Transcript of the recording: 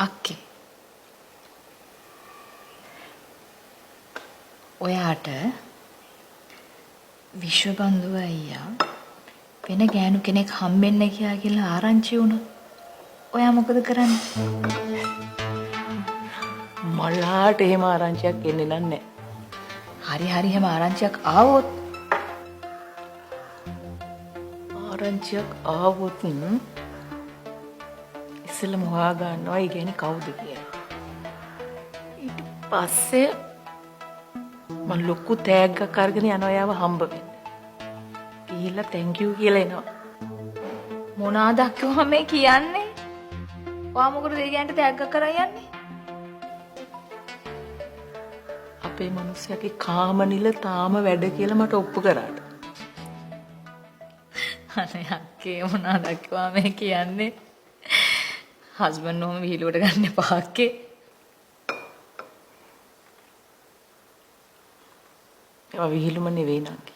අක්කේ ඔයාට විශ්වබන්ධුව අයියා වෙන ගෑනු කෙනෙක් හම්බෙන්න කියලා ආරංචි වුණොත් ඔයා මොකද කරන්නේ? මලාට එහෙම ආරංචියක් එන්නේ නැහැ. හරි එහෙම ආරංචියක් ආවොත් ඉස්සෙල්ලම හොයා ගන්නවා ඒ කියන්නේ කවුද කියලා. ඊට පස්සේ මම ලොකු තෑග්ගක් අරගෙන යනවා යාව හම්බ වෙන්න. ගිහිල්ලා thank you කියලා එනවා. මොනවාද අක්කෝ මේ කියන්නේ? ඔයා මොකටද ඒ ගෑනට තෑග්ගක් කරන් යන්නේ? අපේ මිනිස්සයාගේ කාම නිල තාම වැඩ කියලා මට ඔප්පු කරාට. අනේ අක්කේ මොනවාද අක්කෝ මේ කියන්නේ? හස්බන්ඩ් ඔහම විහිළුවට ගන්න එපා අක්කේ. ඒවා විහිළුම නෙවෙයි නංගි.